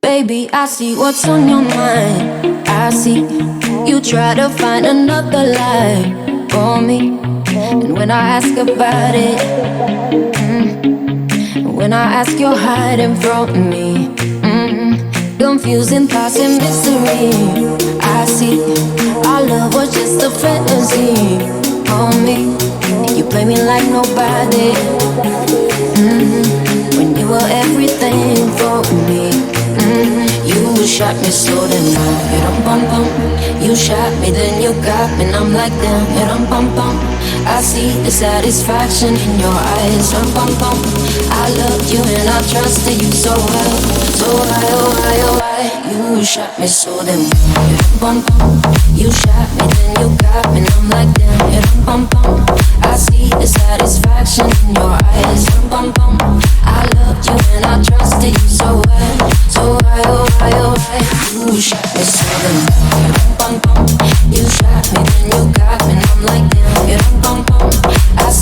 Baby, I see what's on your mind. I see you try to find another lie for me. And when I ask about it, when I ask, you're hiding from me. Confusing thoughts and mystery. I see our love was just a fantasy for me. You play me like nobody. When you were everything for me. You shot me so damn now. Hit 'em bum bum. You shot me, then you got me, and I'm like damn. Hit 'em bum bum. I see the satisfaction in your eyes. Bum bum. I loved you and I trusted you so well, so high, oh high, oh high. You shot me so damn. Hit 'em bum bum. You shot me, then you got me, and I'm like damn. Hit 'em bum bum. I see the satisfaction in your eyes. Bum bum. I loved you and I trusted you so well, so high, oh high, oh high. You shot me so